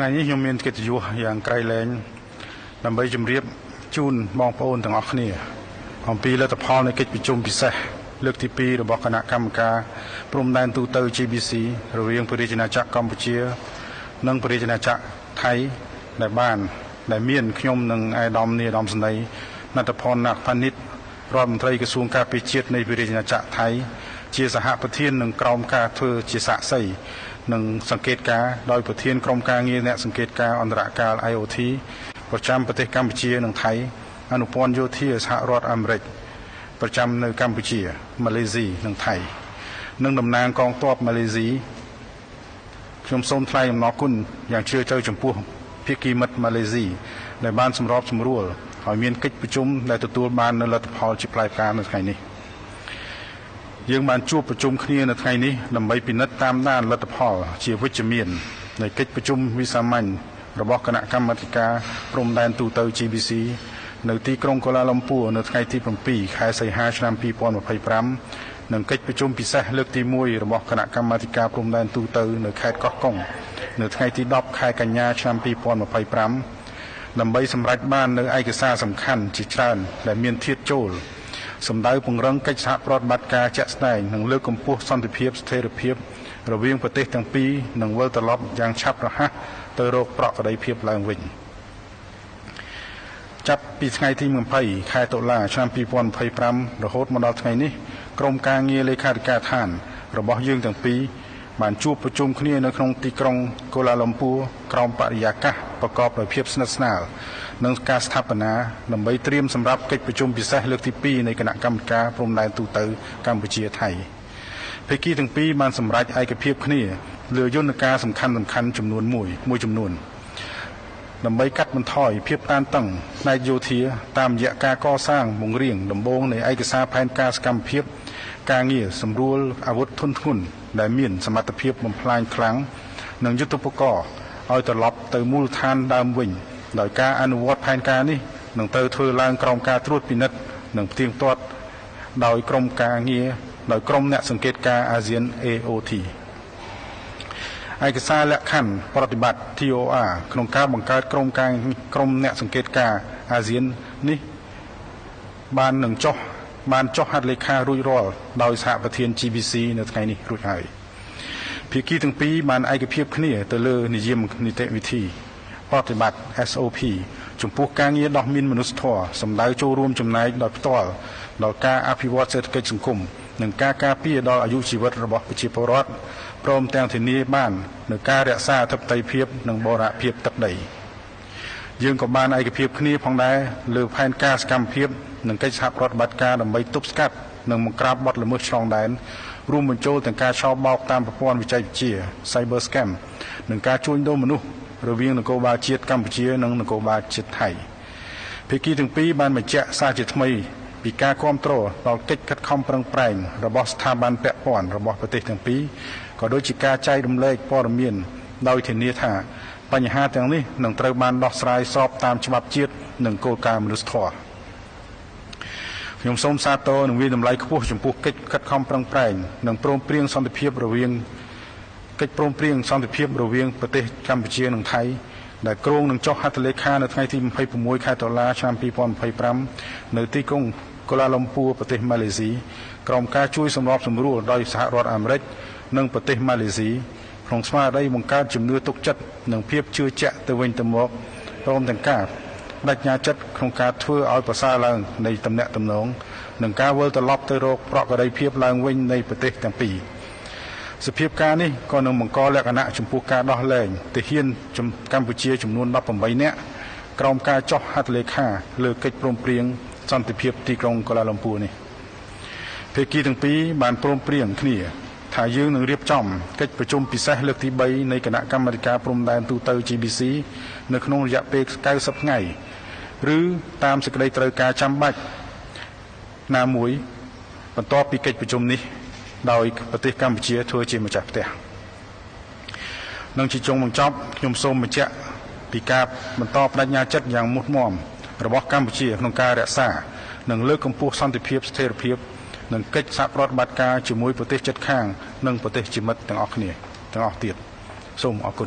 ថ្ងៃនេះខ្ញុំមានកិត្តិយសយ៉ាងក្រៃលែងដើម្បីជម្រាបជូនបងប្អូនទាំងអស់គ្នាអំពីលទ្ធផលនៃកិច្ចប្រជុំពិសេសលើកទី2របស់គណៈកម្មការព្រំដែនទូទៅ GBC រវាងព្រះរាជាណាចក្រកម្ពុជានិងព្រះរាជាណាចក្រថៃដែលមានខ្ញុំនិងអាយដាមនីអាដាមសេនីយ៍ណត្តផនណាក់ផានិតរដ្ឋមន្ត្រីក្រសួងការពារជាតិនៃព្រះរាជាណាចក្រថៃជាសហប្រធាននឹងក្រុមការធ្វើជាសាក្សីនិងសង្កេតការដោយប្រធានក្រុមការងារអ្នកសង្កេតការអន្តរកាល IOT ប្រចាំប្រទេសកម្ពុជានិងថៃអនុព័ន្ធយោធាសហរដ្ឋអាមេរិកប្រចាំនៅកម្ពុជាម៉ាឡេស៊ីនិងថៃនិងតំណាងកងទ័ពម៉ាឡេស៊ីខ្ញុំសូមថ្លែងអំណរគុណយ៉ាងជ្រាលជ្រៅចំពោះភាគីមិត្តម៉ាឡេស៊ីដែលបានសម្របសម្រួលឲ្យមានកិច្ចប្រជុំដែលទទួលបាននូវលទ្ធផលជាផ្លែផ្កានៅថ្ងៃនេះយើងបានជួបប្រជុំគ្នានៅថ្ងៃនេះដើម្បីពិនិត្យតាមដានលទ្ធផលជាវិជ្ជមាននៃកិច្ចប្រជុំវិសាមញ្ញរបស់គណៈកម្មាធិការព្រំដែនទូទៅ GBC នៅទីក្រុងកូឡាឡំពួរនៅថ្ងៃទី7ខែសីហាឆ្នាំ2025និងកិច្ចប្រជុំពិសេសលើកទី1របស់គណៈកម្មាធិការព្រំដែនទូទៅនៅខេត្តកោះកុងនៅថ្ងៃទី10ខែកញ្ញាឆ្នាំ2025ដើម្បីសម្រេចបាននូវឯកសារសំខាន់ជាច្រើនដែលមានធាតុចូលសម្ដៅពង្រឹងកិច្ចសហប្រតិបត្តិការជាក់ស្ដែងនិងលើកកម្ពស់សន្តិភាពស្ថិរភាពរវាងប្រទេសទាំងពីរនិងវិលត្រឡប់យ៉ាងឆាប់រហ័សទៅរកប្រក្រតីភាពឡើងវិញចាប់ពីថ្ងៃទី20ខែតុលាឆ្នាំ2025រហូតមកដល់ថ្ងៃនេះក្រុមការងារលេខាធិការដ្ឋានរបស់យើងទាំងពីរបានជួបប្រជុំគ្នានៅក្នុងទីក្រុងកូឡាឡំពួរក្រោមបរិយាកាសប្រកបដោយភាពស្និទ្ធស្នាលនិងការស្ថាបនាដើម្បីត្រៀមសម្រាប់កិច្ចប្រជុំពិសេសលើកទី2នៃគណៈកម្មការព្រំដែនទូទៅកម្ពុជាថៃភាគីទាំងពីរបានសម្រេចឯកភាពគ្នាលើយន្តការសំខាន់ចំនួនមួយចំនួនដើម្បីកាត់បន្ថយភាពតានតឹងផ្នែកយោធាតាមរយៈការកសាងបង្រៀងដំបូងនៃឯកសារផែនការសកម្មភាពការងារសម្រួលអាវុធធុនធ្ងន់ដែលមានសមត្ថភាពបំផ្លាញខ្លាំងនិងយុទ្ធឧបករណ៍ឲ្យត្រឡប់ទៅមូលដ្ឋានដើមវិញដោយការអនុវត្តផែនការនេះនឹងត្រូវធ្វើឡើងក្រោមការត្រួតពិនិត្យនិងផ្ទៀងផ្ទាត់ដោយក្រុមអ្នកសង្កេតការអាស៊ាន AOT ឯកសារលក្ខខណ្ឌប្រតិបត្តិ TOR ក្នុងការបង្កើតក្រុមអ្នកសង្កេតការអាស៊ាននេះបានចុះហត្ថលេខារួចរាល់ដោយសហប្រធាន GBC នៅថ្ងៃនេះរួចហើយភាគីទាំងពីរបានឯកភាពគ្នាទៅលើនិយមនីតិវិធីប្រតិបត្តិ SOP ចំពោះការងារដោះមានមនុស្សធម៌សម្ដៅចូលរួមចំណែកដោយផ្ទាល់ដល់ការអភិវឌ្ឍសេដ្ឋកិច្ចសង្គមនិងការការពារដល់អាយុជីវិតរបស់ប្រជាពលរដ្ឋព្រមទាំងធានាបាននូវការរក្សាអធិបតេយ្យភាពនិងបូរណភាពទឹកដីយើងក៏បានឯកភាពគ្នាផងដែរលើផែនការសកម្មភាពនិងកិច្ចសហប្រតិបត្តិការដើម្បីទប់ស្កាត់និងបង្ក្រាបបទល្មើសឆ្លងដែនរួមបញ្ចូលទាំងការឆោបបោកតាមប្រព័ន្ធវិទ្យា Cyber Scam និងការជួញដូរមនុស្សរវាងនគរបាលជាតិកម្ពុជានិងនគរបាលជាតិថៃភាគីទាំងពីរបានបញ្ជាក់សារជាថ្មីពីការគាំទ្រដល់កិច្ចខិតខំប្រឹងប្រែងរបស់ស្ថាប័នពាក់ព័ន្ធរបស់ប្រទេសទាំងពីរក៏ដូចជាការចែករំលែកព័ត៌មានដោយធានាថាបញ្ហាទាំងនេះនឹងត្រូវបានដោះស្រាយស្របតាមច្បាប់ជាតិនិងគោលការណ៍មនុស្សធម៌ខ្ញុំសូមសាទរនិងវាយតម្លៃខ្ពស់ចំពោះកិច្ចខិតខំប្រឹងប្រែងនិងព្រមព្រៀងសន្តិភាពរវាងប្រទេសកម្ពុជានិងថៃដែលគ្រោងនឹងចុះហត្ថលេខានៅថ្ងៃទី26ខែតុលាឆ្នាំ2025នៅទីក្រុងកូឡាឡំពួរប្រទេសម៉ាឡេស៊ីក្រោមការជួយសម្របសម្រួលដោយសហរដ្ឋអាមេរិកនិងប្រទេសម៉ាឡេស៊ីក្នុងស្មារតីបង្កើតជំនឿទុកចិត្តនិងភាពជឿជាក់ទៅវិញទៅមកព្រមទាំងការបដិញ្ញាចិត្តក្នុងការធ្វើឲ្យប្រសើរឡើងនៃទំនាក់ទំនងនិងការវិលត្រឡប់ទៅរកប្រក្រតីភាពឡើងវិញនៃប្រទេសទាំងពីរសភាពការនេះក៏នឹងបង្កលក្ខណៈចំពោះការដោះលែងទាហានកម្ពុជាចំនួន18នាក់ក្រោមការចុះហត្ថលេខាលើកិច្ចព្រមព្រៀងសន្តិភាពទីក្រុងកូឡាឡំពួរនេះភាគីទាំងពីរបានព្រមព្រៀងគ្នាថាយើងនឹងរៀបចំកិច្ចប្រជុំពិសេសលើកទី3នៃគណៈកម្មាធិការព្រំដែនទូទៅ GBC នៅក្នុងរយៈពេល90ថ្ងៃឬតាមសេចក្តីត្រូវការចាំបាច់ណាមួយបន្ទាប់ពីកិច្ចប្រជុំនេះដោយប្រទេសកម្ពុជាធ្វើជាម្ចាស់ផ្ទះនិងជាចុងបញ្ចប់ខ្ញុំសូមបញ្ជាក់ពីការបន្តបដិញ្ញាចិត្តយ៉ាងមុតមមរបស់កម្ពុជាក្នុងការរក្សានិងលើកកម្ពស់សន្តិភាពស្ថិរភាពនិងកិច្ចសហប្រតិបត្តិការជាមួយប្រទេសជិតខាងនិងប្រទេសជាមិត្តទាំងអស់ទៀតសូមអរគុណ